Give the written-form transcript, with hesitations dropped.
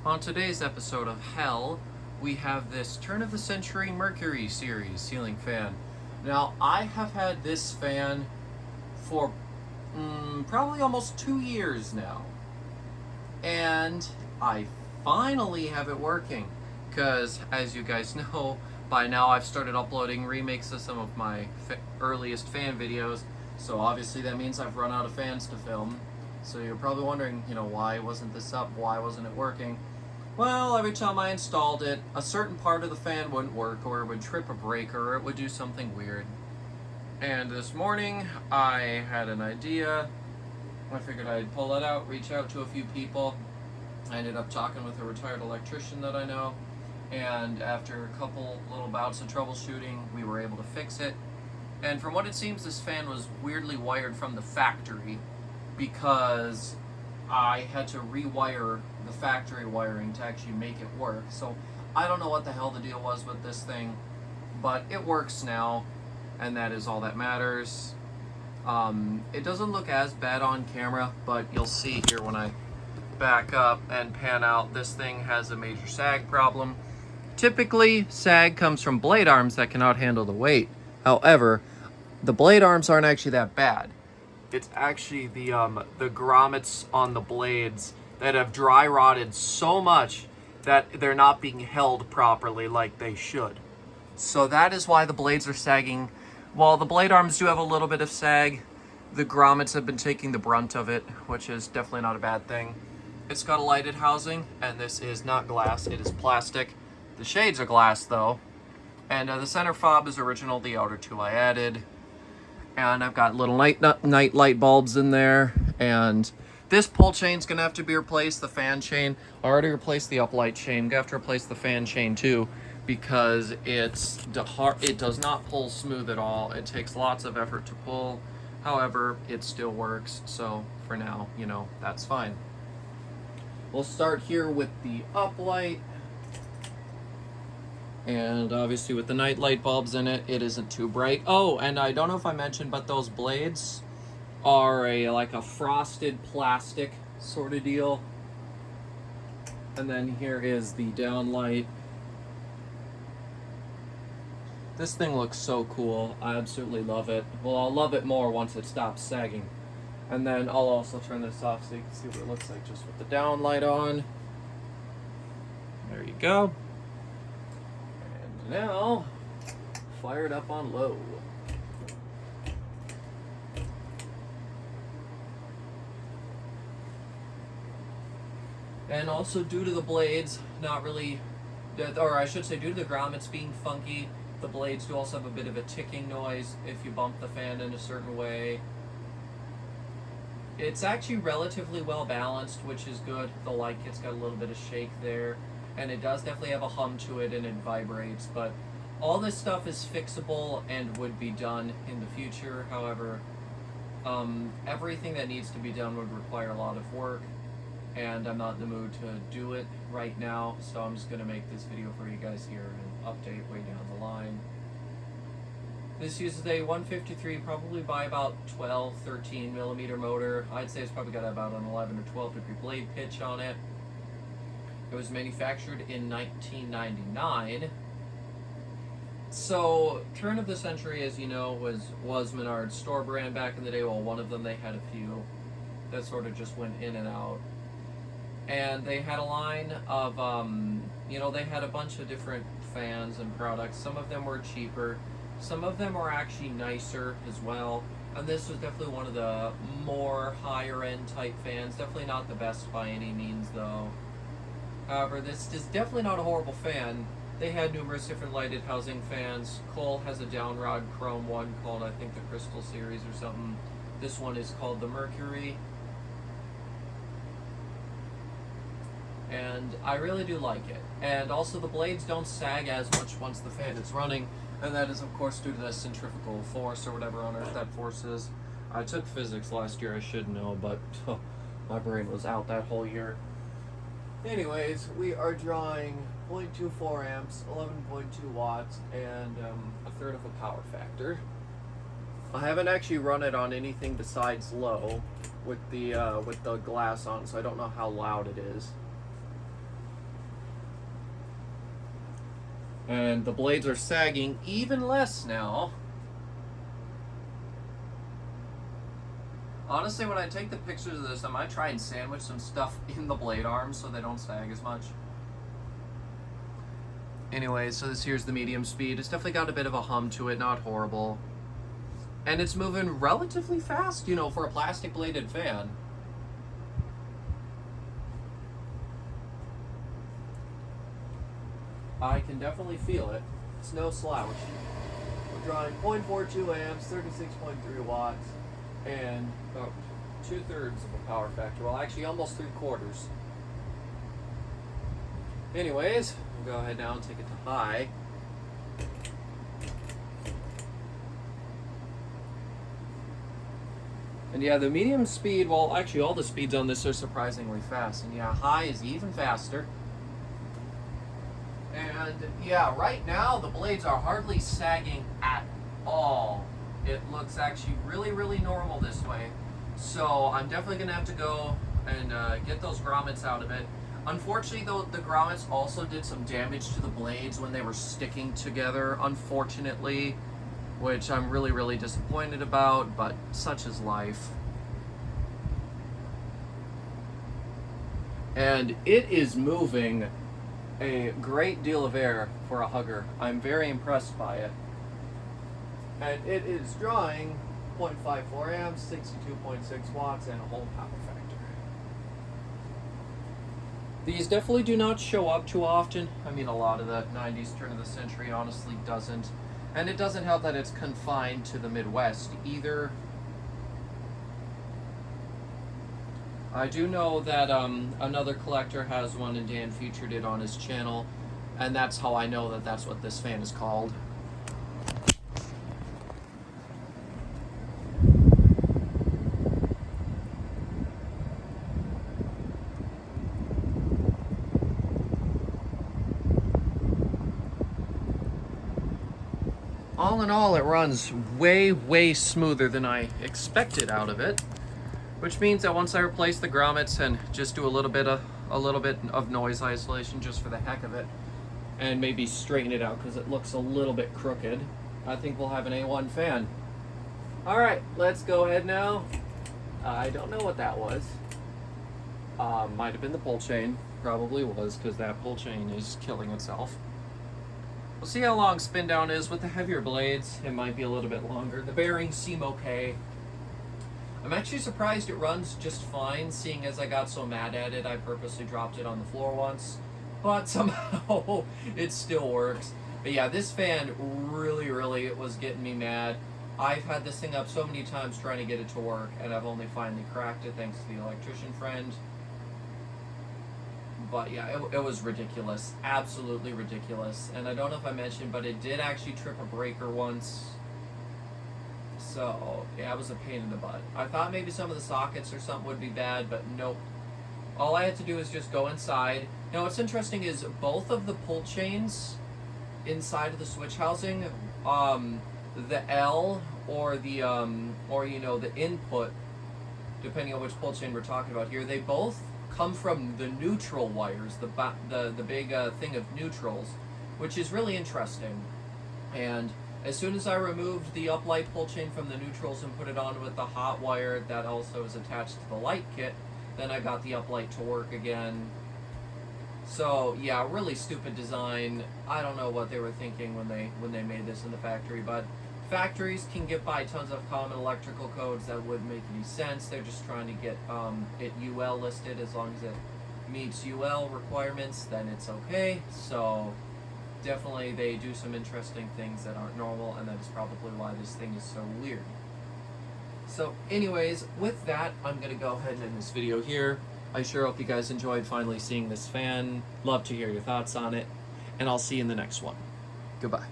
On today's episode of Hell, we have this turn of the century Mercury series ceiling fan. Now, I have had this fan for probably almost 2 years now, and I finally have it working because, as you guys know, by now I've started uploading remakes of some of my earliest fan videos, so obviously that means I've run out of fans to film. So you're probably wondering, why wasn't this up? Why wasn't it working? Well, every time I installed it, a certain part of the fan wouldn't work, or it would trip a breaker, or it would do something weird. And this morning, I had an idea. I figured I'd pull it out, reach out to a few people. I ended up talking with a retired electrician that I know, and after a couple little bouts of troubleshooting, we were able to fix it. And from what it seems, this fan was weirdly wired from the factory, because I had to rewire the factory wiring to actually make it work. So I don't know what the hell the deal was with this thing, but it works now, and that is all that matters. It doesn't look as bad on camera, but you'll see here when I back up and pan out, this thing has a major sag problem. Typically, sag comes from blade arms that cannot handle the weight. However, the blade arms aren't actually that bad. It's actually the grommets on the blades that have dry rotted so much that they're not being held properly like they should. So that is why the blades are sagging. While the blade arms do have a little bit of sag, the grommets have been taking the brunt of it, which is definitely not a bad thing. It's got a lighted housing, and this is not glass, it is plastic. The shades are glass though, and the center fob is original, the outer two I added. And I've got little night light bulbs in there, and this pull chain's gonna have to be replaced. The fan chain, I already replaced the uplight chain. I'm gonna have to replace the fan chain too, because it does not pull smooth at all. It takes lots of effort to pull. However, it still works, so for now, that's fine. We'll start here with the uplight. And obviously with the night light bulbs in it, it isn't too bright. Oh, and I don't know if I mentioned, but those blades are like a frosted plastic sort of deal. And then here is the downlight. This thing looks so cool. I absolutely love it. Well, I'll love it more once it stops sagging. And then I'll also turn this off so you can see what it looks like just with the downlight on. There you go. Now, fire it up on low. And also due to the blades not really, or I should say due to the grommets being funky, the blades do also have a bit of a ticking noise if you bump the fan in a certain way. It's actually relatively well balanced, which is good. The light kit's got a little bit of shake there. And it does definitely have a hum to it, and it vibrates, but all this stuff is fixable and would be done in the future. However, everything that needs to be done would require a lot of work, and I'm not in the mood to do it right now, so I'm just going to make this video for you guys here and update way down the line. This uses a 153, probably by about 12, 13 millimeter motor. I'd say it's probably got about an 11 or 12 degree blade pitch on it. It was manufactured in 1999. So, turn of the century, as you know, was Menard's store brand back in the day. Well, one of them, they had a few that sort of just went in and out. And they had a line of, they had a bunch of different fans and products. Some of them were cheaper. Some of them were actually nicer as well. And this was definitely one of the more higher end type fans. Definitely not the best by any means, though. However, this is definitely not a horrible fan. They had numerous different lighted housing fans. Cole has a downrod chrome one called, I think, the Crystal Series or something. This one is called the Mercury. And I really do like it. And also the blades don't sag as much once the fan is running. And that is, of course, due to the centrifugal force or whatever on earth that force is. I took physics last year, I should know, but my brain was out that whole year. Anyways, we are drawing 0.24 amps, 11.2 watts, and a third of a power factor. I haven't actually run it on anything besides low with the glass on, so I don't know how loud it is. And the blades are sagging even less now. Honestly, when I take the pictures of this, I might try and sandwich some stuff in the blade arms so they don't sag as much. Anyway, so this here's the medium speed. It's definitely got a bit of a hum to it, not horrible. And it's moving relatively fast, you know, for a plastic bladed fan. I can definitely feel it. It's no slouch. We're drawing 0.42 amps, 36.3 watts, and 2/3 of a power factor. Well, actually almost 3/4. Anyways, we'll go ahead now and take it to high. And yeah, the medium speed, well, actually all the speeds on this are surprisingly fast. And yeah, high is even faster. And yeah, right now the blades are hardly sagging at all. It looks actually really, really normal this way. So I'm definitely gonna have to go and get those grommets out of it. Unfortunately though, the grommets also did some damage to the blades when they were sticking together, unfortunately, which I'm really, really disappointed about, but such is life. And it is moving a great deal of air for a hugger. I'm very impressed by it. And it is drawing 0.54 amps, 62.6 watts, and a whole power factor. These definitely do not show up too often. I mean, a lot of the 90s, turn of the century honestly doesn't. And it doesn't help that it's confined to the Midwest either. I do know that another collector has one, and Dan featured it on his channel, and that's how I know that that's what this fan is called. All in all, it runs way, way smoother than I expected out of it. Which means that once I replace the grommets and just do a little bit of noise isolation just for the heck of it, and maybe straighten it out because it looks a little bit crooked, I think we'll have an A1 fan. All right, let's go ahead now. I don't know what that was. Might have been the pull chain. Probably was, because that pull chain is killing itself. We'll see how long spin down is with the heavier blades. It might be a little bit longer. The bearings seem okay. I'm actually surprised it runs just fine, seeing as I got so mad at it, I purposely dropped it on the floor once. But somehow, it still works. But yeah, this fan really, really was getting me mad. I've had this thing up so many times trying to get it to work, and I've only finally cracked it thanks to the electrician friend. But yeah, it was ridiculous. Absolutely ridiculous. And I don't know if I mentioned, but it did actually trip a breaker once. So, yeah, it was a pain in the butt. I thought maybe some of the sockets or something would be bad, but nope. All I had to do is just go inside. Now, what's interesting is both of the pull chains inside of the switch housing, the L or the, or you know, the input, depending on which pull chain we're talking about here, they both come from the neutral wires, the big thing of neutrals, which is really interesting. And as soon as I removed the uplight pull chain from the neutrals and put it on with the hot wire that also is attached to the light kit, then I got the uplight to work again. So yeah, really stupid design. I don't know what they were thinking when they made this in the factory, but factories can get by tons of common electrical codes that wouldn't make any sense. They're just trying to get it UL listed. As long as it meets UL requirements, then it's okay. So definitely they do some interesting things that aren't normal, and that is probably why this thing is so weird. So anyways, with that, I'm going to go ahead and end this video here. I sure hope you guys enjoyed finally seeing this fan. Love to hear your thoughts on it, and I'll see you in the next one. Goodbye.